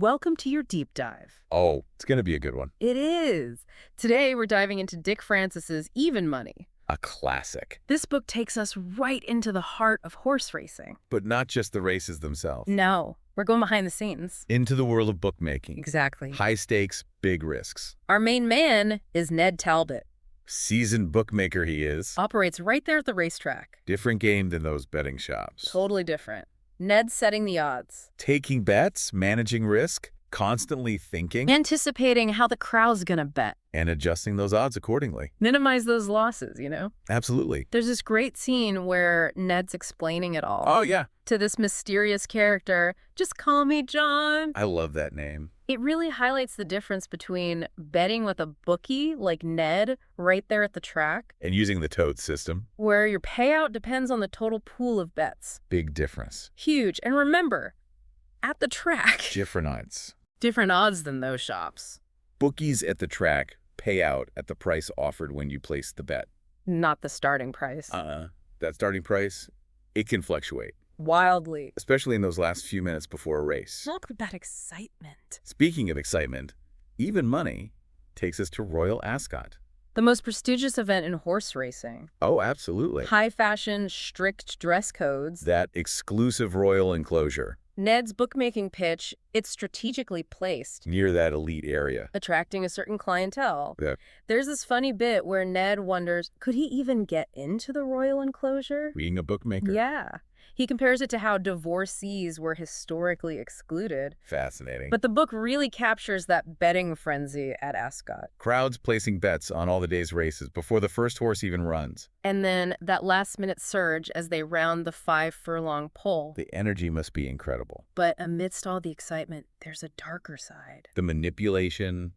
Welcome to your deep dive. Oh, it's going to be a good one. It is. Today, we're diving into Dick Francis's Even Money. A classic. This book takes us right into the heart of horse racing. But not just the races themselves. No, we're going behind the scenes. Into the world of bookmaking. Exactly. High stakes, big risks. Our main man is Ned Talbot. Seasoned bookmaker he is. Operates right there at the racetrack. Different game than those betting shops. Totally different. Ned's setting the odds. Taking bets, managing risk, constantly thinking. Anticipating how the crowd's gonna bet. And adjusting those odds accordingly. Minimize those losses, you know? Absolutely. There's this great scene where Ned's explaining it all. Oh, yeah. To this mysterious character, just call me John. I love that name. It really highlights the difference between betting with a bookie like Ned right there at the track, And using the toad system. where your payout depends on the total pool of bets. Big difference. Huge. And remember, at the track, Different odds. different odds than those shops. Bookies at the track pay out at the price offered when you place the bet. Not the starting price. That starting price, it can fluctuate. Wildly. Especially in those last few minutes before a race. Talk about excitement. Speaking of excitement, Even Money takes us to Royal Ascot. The most prestigious event in horse racing. Oh, absolutely. High fashion, strict dress codes. That exclusive royal enclosure Ned's bookmaking pitch, it's strategically placed, near that elite area. attracting a certain clientele. Yeah. There's this funny bit where Ned wonders, could he even get into the royal enclosure? Being a bookmaker. Yeah. He compares it to how divorcees were historically excluded. Fascinating. But the book really captures that betting frenzy at Ascot. Crowds placing bets on all the day's races before the first horse even runs. And then that last-minute surge as they round the 5-furlong pole. The energy must be incredible. But amidst all the excitement, there's a darker side. The manipulation,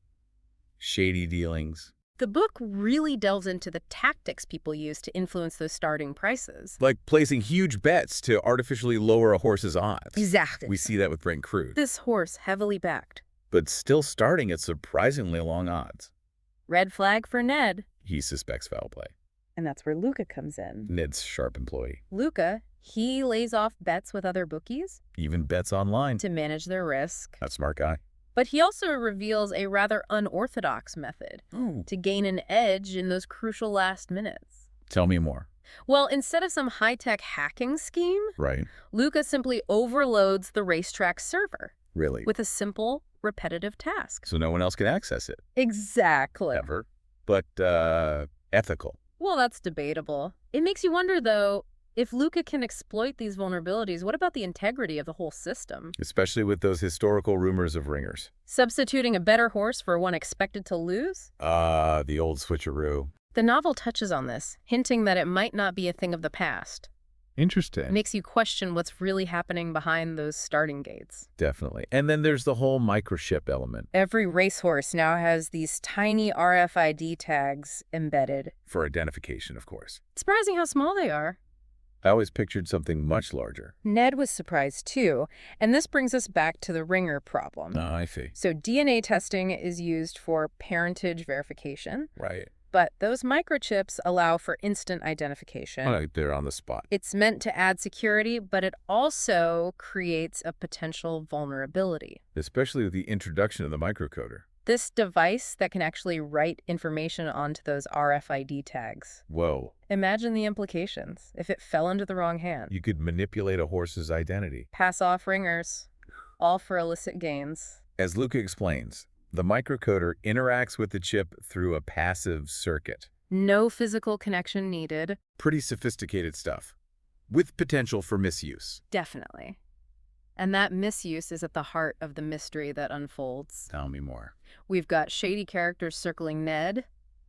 shady dealings. The book really delves into the tactics people use to influence those starting prices. Like placing huge bets to artificially lower a horse's odds. Exactly. We see that with Brent Crude. This horse heavily backed. But still starting at surprisingly long odds. Red flag for Ned. He suspects foul play. And that's where Luca comes in. Ned's sharp employee. Luca, he lays off bets with other bookies Even bets online. to manage their risk. That smart guy. But he also reveals a rather unorthodox method Ooh. to gain an edge in those crucial last minutes. Tell me more. Well, instead of some high-tech hacking scheme, Right. Luca simply overloads the racetrack server Really. with a simple, repetitive task. So no one else can access it. Exactly. Ever. But, ethical. Well, that's debatable. It makes you wonder, though, if Luca can exploit these vulnerabilities, what about the integrity of the whole system? Especially with those historical rumors of ringers. Substituting a better horse for one expected to lose? The old switcheroo. The novel touches on this, hinting that it might not be a thing of the past. Interesting. It makes you question what's really happening behind those starting gates. Definitely. And then there's the whole microchip element. Every racehorse now has these tiny RFID tags embedded. For identification, of course. It's surprising how small they are. I always pictured something much larger. Ned was surprised too, and this brings us back to the ringer problem. Ah, I see. So DNA testing is used for parentage verification, Right. but those microchips allow for instant identification. Oh, they're on the spot. It's meant to add security, but it also creates a potential vulnerability. Especially with the introduction of the microcoder. This device that can actually write information onto those RFID tags. Whoa. Imagine the implications if it fell into the wrong hand. You could manipulate a horse's identity. Pass off ringers, all for illicit gains. As Luca explains, the microcoder interacts with the chip through a passive circuit. No physical connection needed. Pretty sophisticated stuff. With potential for misuse. Definitely. And that misuse is at the heart of the mystery that unfolds. Tell me more. We've got shady characters circling Ned,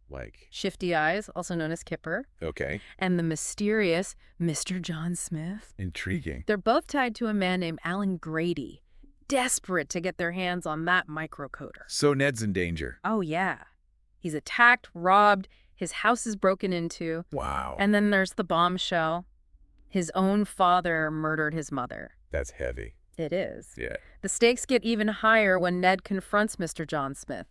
Like, Shifty Eyes, also known as Kipper, okay. and the mysterious Mr. John Smith. Intriguing. They're both tied to a man named Alan Grady, desperate to get their hands on that microcoder. So Ned's in danger. Oh, yeah. He's attacked, robbed, his house is broken into, Wow. and then there's the bombshell. His own father murdered his mother. That's heavy. It is. Yeah. The stakes get even higher when Ned confronts Mr. John Smith.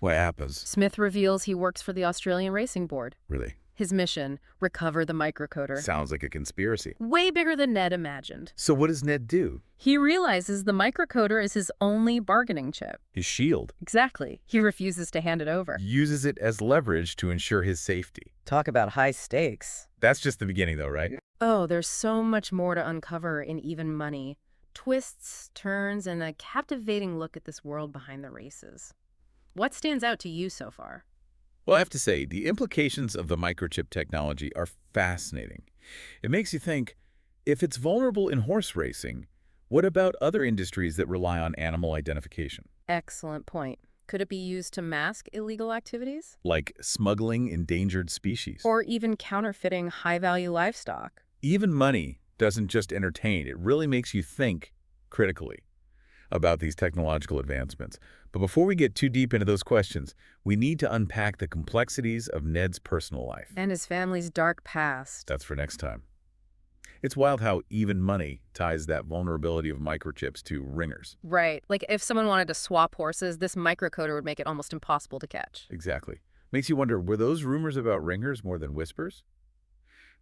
What happens? Smith reveals he works for the Australian Racing Board. Really? His mission, recover the microcoder. Sounds like a conspiracy. Way bigger than Ned imagined. So what does Ned do? He realizes the microcoder is his only bargaining chip. His shield. Exactly. He refuses to hand it over. Uses it as leverage to ensure his safety. Talk about high stakes. That's just the beginning though, right? Oh, there's so much more to uncover in Even Money. Twists, turns, and a captivating look at this world behind the races. What stands out to you so far? Well, I have to say, the implications of the microchip technology are fascinating. It makes you think, if it's vulnerable in horse racing, what about other industries that rely on animal identification? Excellent point. Could it be used to mask illegal activities? Like smuggling endangered species. Or even counterfeiting high-value livestock? Even Money doesn't just entertain, it really makes you think critically about these technological advancements. But before we get too deep into those questions, we need to unpack the complexities of Ned's personal life. And his family's dark past. That's for next time. It's wild how Even Money ties that vulnerability of microchips to ringers. Right. Like if someone wanted to swap horses, this microcoder would make it almost impossible to catch. Exactly. Makes you wonder, were those rumors about ringers more than whispers?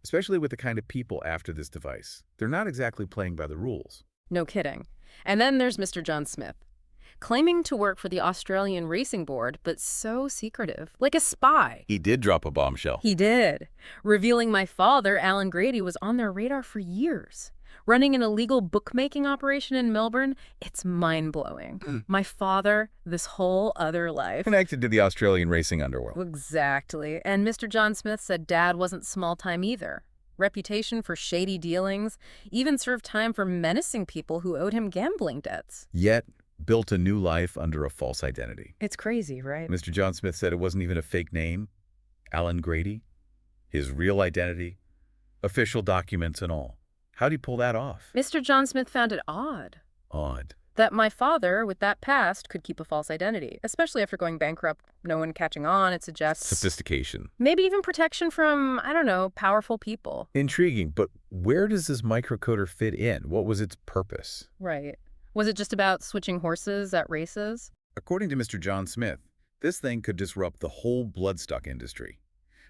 Especially with the kind of people after this device. They're not exactly playing by the rules. No kidding. And then there's Mr. John Smith, claiming to work for the Australian Racing Board, but so secretive, like a spy. He did drop a bombshell. He did, revealing my father, Alan Grady, was on their radar for years. Running an illegal bookmaking operation in Melbourne, it's mind-blowing. My father, this whole other life. Connected to the Australian racing underworld. Exactly. And Mr. John Smith said Dad wasn't small-time either. Reputation for shady dealings, even served time for menacing people who owed him gambling debts. Yet, built a new life under a false identity. It's crazy, right? Mr. John Smith said it wasn't even a fake name. Alan Grady. His real identity. Official documents and all. How'd he pull that off? Mr. John Smith found it odd Odd. that my father, with that past, could keep a false identity, especially after going bankrupt, no one catching on. It suggests Sophistication. maybe even protection from, I don't know, powerful people. Intriguing, but where does this microcoder fit in? What was its purpose? Right. Was it just about switching horses at races? According to Mr. John Smith, this thing could disrupt the whole bloodstock industry.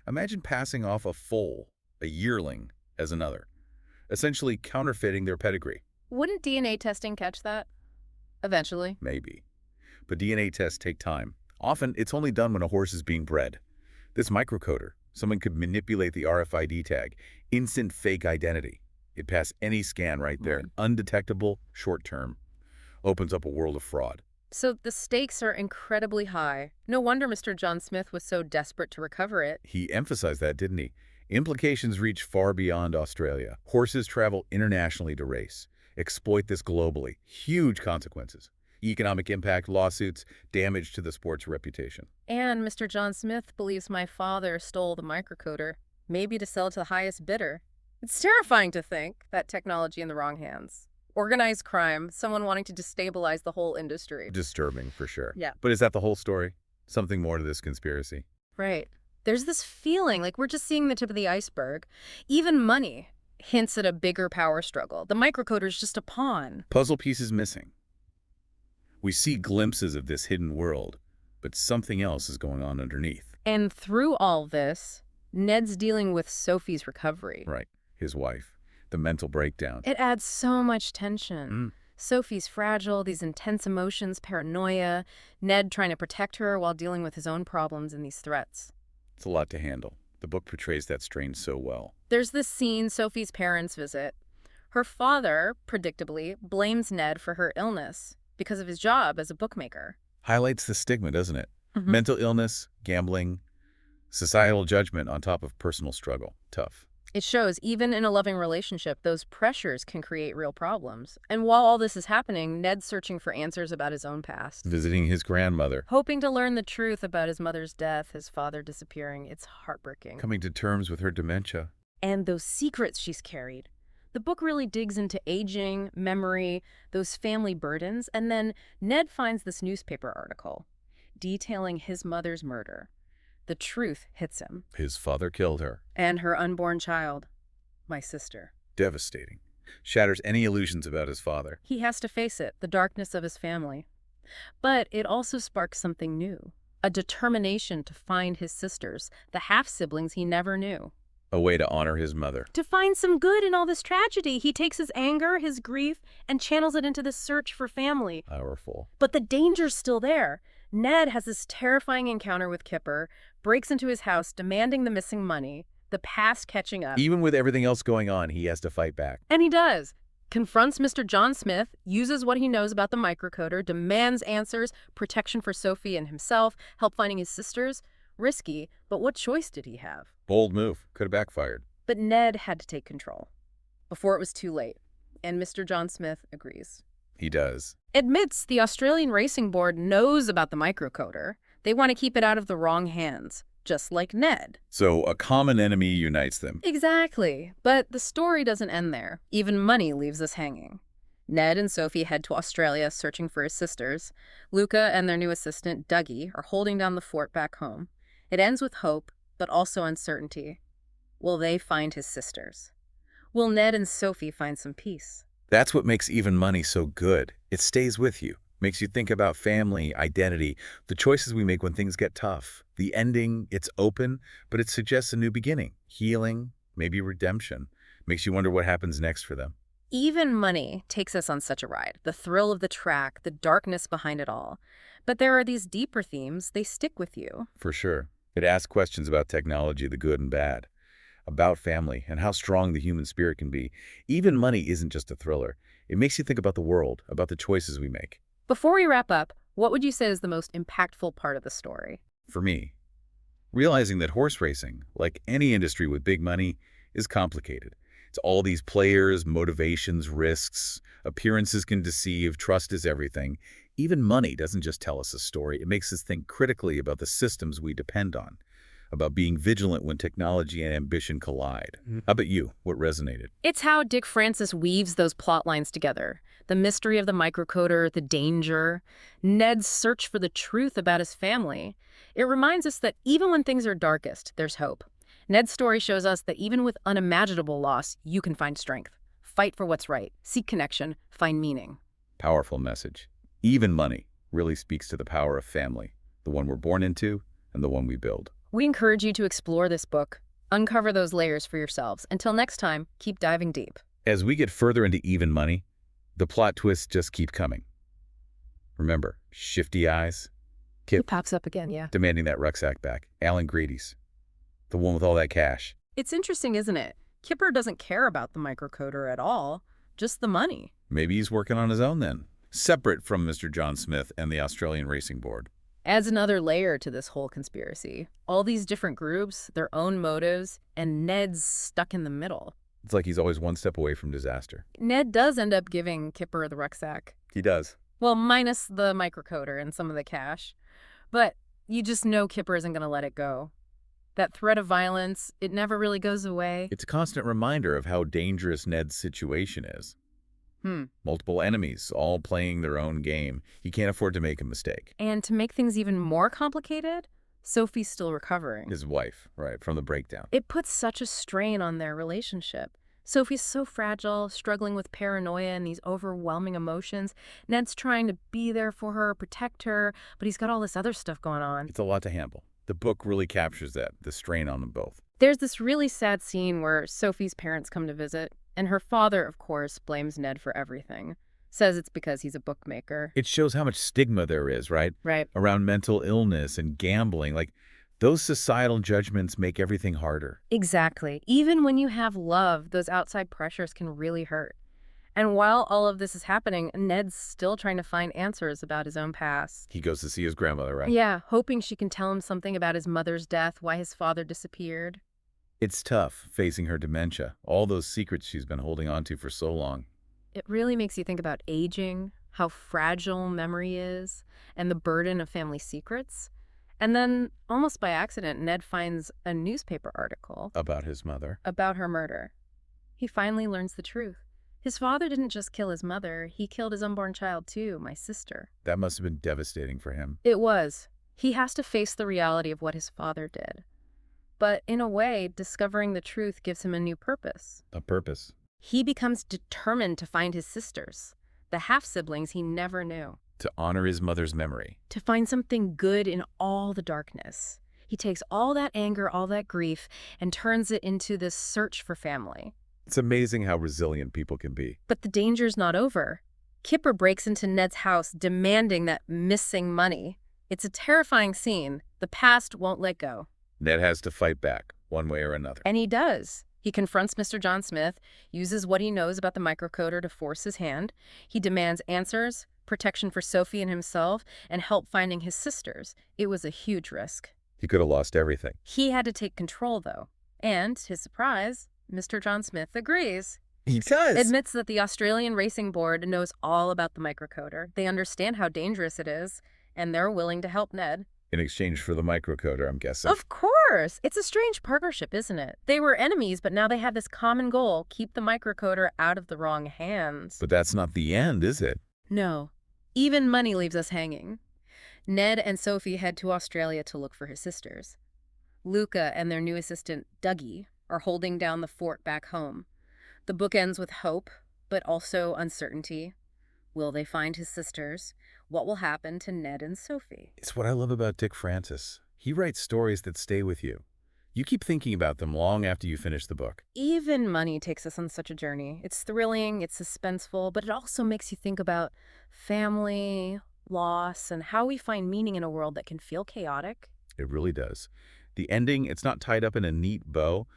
Imagine passing off a foal, a yearling, as another, essentially counterfeiting their pedigree. Wouldn't DNA testing catch that? Eventually. Maybe. But DNA tests take time. Often, it's only done when a horse is being bred. This microcoder, someone could manipulate the RFID tag, instant fake identity. It'd pass any scan right there. Undetectable, short-term. Opens up a world of fraud. So the stakes are incredibly high. No wonder Mr. John Smith was so desperate to recover it. He emphasized that, didn't he? Implications reach far beyond Australia. Horses travel internationally to race. Exploit this globally. Huge consequences. Economic impact, lawsuits, damage to the sport's reputation. And Mr. John Smith believes my father stole the microcoder, maybe to sell to the highest bidder. It's terrifying to think that technology in the wrong hands. Organized crime, someone wanting to destabilize the whole industry. Disturbing, for sure. Yeah. But is that the whole story? Something more to this conspiracy? Right. There's this feeling like we're just seeing the tip of the iceberg. Even Money hints at a bigger power struggle. The microcoder's just a pawn. Puzzle pieces missing. We see glimpses of this hidden world, but something else is going on underneath. And through all this, Ned's dealing with Sophie's recovery. Right. His wife. The mental breakdown. It adds so much tension. Sophie's fragile, these intense emotions, paranoia, Ned trying to protect her while dealing with his own problems and these threats. It's a lot to handle. The book portrays that strain so well. There's this scene Sophie's parents visit. Her father, predictably, blames Ned for her illness because of his job as a bookmaker. Highlights the stigma, doesn't it? Mental illness, gambling, societal judgment on top of personal struggle. Tough. It shows even in a loving relationship, those pressures can create real problems. And while all this is happening, Ned's searching for answers about his own past. Visiting his grandmother. Hoping to learn the truth about his mother's death, his father disappearing. It's heartbreaking. Coming to terms with her dementia. And those secrets she's carried. The book really digs into aging, memory, those family burdens, and then Ned finds this newspaper article detailing his mother's murder. The truth hits him. His father killed her. And her unborn child, my sister. Devastating. Shatters any illusions about his father. He has to face it, the darkness of his family. But it also sparks something new. a determination to find his sisters, the half-siblings he never knew. A way to honor his mother. To find some good in all this tragedy, he takes his anger, his grief, and channels it into the search for family. Powerful. But the danger's still there. Ned has this terrifying encounter with Kipper, breaks into his house demanding the missing money, the past catching up. Even with everything else going on, he has to fight back. And he does. Confronts Mr. John Smith, uses what he knows about the microcoder, demands answers, protection for Sophie and himself, help finding his sisters. Risky, but what choice did he have? Bold move. Could have backfired. But Ned had to take control before it was too late, and Mr. John Smith agrees. He does. Admits the Australian Racing Board knows about the microcoder. They want to keep it out of the wrong hands, just like Ned. So a common enemy unites them. Exactly. But the story doesn't end there. Even money leaves us hanging. Ned and Sophie head to Australia searching for his sisters. Luca and their new assistant, Dougie, are holding down the fort back home. It ends with hope, but also uncertainty. Will they find his sisters? Will Ned and Sophie find some peace? That's what makes Even Money so good. It stays with you. Makes you think about family, identity, the choices we make when things get tough. The ending, it's open, but it suggests a new beginning. Healing, maybe redemption. Makes you wonder what happens next for them. Even Money takes us on such a ride. The thrill of the track, the darkness behind it all. But there are these deeper themes. They stick with you. For sure. It asks questions about technology, the good and bad, about family, and how strong the human spirit can be. Even Money isn't just a thriller. It makes you think about the world, about the choices we make. Before we wrap up, what would you say is the most impactful part of the story? For me, realizing that horse racing, like any industry with big money, is complicated. It's all these players, motivations, risks, appearances can deceive, trust is everything. Even money doesn't just tell us a story. It makes us think critically about the systems we depend on, about being vigilant when technology and ambition collide. How about you? What resonated? It's how Dick Francis weaves those plot lines together. The mystery of the microcoder, the danger, Ned's search for the truth about his family. It reminds us that even when things are darkest, there's hope. Ned's story shows us that even with unimaginable loss, you can find strength. Fight for what's right. Seek connection. Find meaning. Powerful message. Even Money really speaks to the power of family, the one we're born into and the one we build. We encourage you to explore this book. Uncover those layers for yourselves. Until next time, keep diving deep. As we get further into Even Money, the plot twists just keep coming. Remember, shifty eyes, He Kip pops up again, yeah. demanding that rucksack back, Alan Grady's, the one with all that cash. It's interesting, isn't it? Kipper doesn't care about the microcoder at all, just the money. Maybe he's working on his own then, separate from Mr. John Smith and the Australian Racing Board. Adds another layer to this whole conspiracy. All these different groups, their own motives, and Ned's stuck in the middle. It's like he's always one step away from disaster. Ned does end up giving Kipper the rucksack. He does. Well, minus the microcoder and some of the cash. But you just know Kipper isn't going to let it go. That threat of violence, it never really goes away. It's a constant reminder of how dangerous Ned's situation is. Multiple enemies, all playing their own game. He can't afford to make a mistake. And to make things even more complicated, Sophie's still recovering. His wife, right, from the breakdown. It puts such a strain on their relationship. Sophie's so fragile, struggling with paranoia and these overwhelming emotions. Ned's trying to be there for her, protect her, but he's got all this other stuff going on. It's a lot to handle. The book really captures that, the strain on them both. There's this really sad scene where Sophie's parents come to visit, and her father, of course, blames Ned for everything. Says it's because he's a bookmaker. It shows how much stigma there is, right? Right. Around mental illness and gambling. Like, those societal judgments make everything harder. Exactly. Even when you have love, those outside pressures can really hurt. And while all of this is happening, Ned's still trying to find answers about his own past. He goes to see his grandmother, right? Yeah, hoping she can tell him something about his mother's death, why his father disappeared. It's tough facing her dementia, all those secrets she's been holding on to for so long. It really makes you think about aging, how fragile memory is, and the burden of family secrets. And then, almost by accident, Ned finds a newspaper article About his mother. about her murder. He finally learns the truth. His father didn't just kill his mother, he killed his unborn child too, my sister. That must have been devastating for him. It was. He has to face the reality of what his father did. But in a way, discovering the truth gives him a new purpose. A purpose. He becomes determined to find his sisters, the half-siblings he never knew. To honor his mother's memory. To find something good in all the darkness. He takes all that anger, all that grief, and turns it into this search for family. It's amazing how resilient people can be. But the danger's not over. Kipper breaks into Ned's house demanding that missing money. It's a terrifying scene. The past won't let go. Ned has to fight back, one way or another. And he does. He confronts Mr. John Smith, uses what he knows about the microcoder to force his hand. He demands answers, protection for Sophie and himself, and help finding his sisters. It was a huge risk. He could have lost everything. He had to take control, though. And, to his surprise, Mr. John Smith agrees. He does. Admits that the Australian Racing Board knows all about the microcoder. They understand how dangerous it is, and they're willing to help Ned. In exchange for the microcoder, I'm guessing. Of course! It's a strange partnership, isn't it? They were enemies, but now they have this common goal, keep the microcoder out of the wrong hands. But that's not the end, is it? No. Even money leaves us hanging. Ned and Sophie head to Australia to look for his sisters. Luca and their new assistant, Dougie, are holding down the fort back home. The book ends with hope, but also uncertainty. Will they find his sisters? What will happen to Ned and Sophie? It's what I love about Dick Francis. He writes stories that stay with you. You keep thinking about them long after you finish the book. Even money takes us on such a journey. It's thrilling, it's suspenseful, but it also makes you think about family, loss, and how we find meaning in a world that can feel chaotic. It really does. The ending, it's not tied up in a neat bow,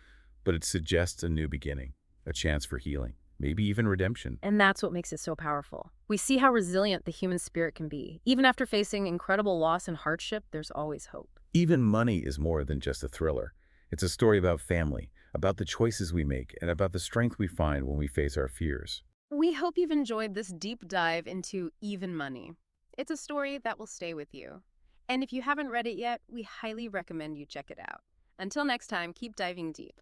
but it suggests a new beginning, a chance for healing, maybe even redemption. And that's what makes it so powerful. We see how resilient the human spirit can be. Even after facing incredible loss and hardship, there's always hope. Even Money is more than just a thriller. It's a story about family, about the choices we make, and about the strength we find when we face our fears. We hope you've enjoyed this deep dive into Even Money. It's a story that will stay with you. And if you haven't read it yet, we highly recommend you check it out. Until next time, keep diving deep.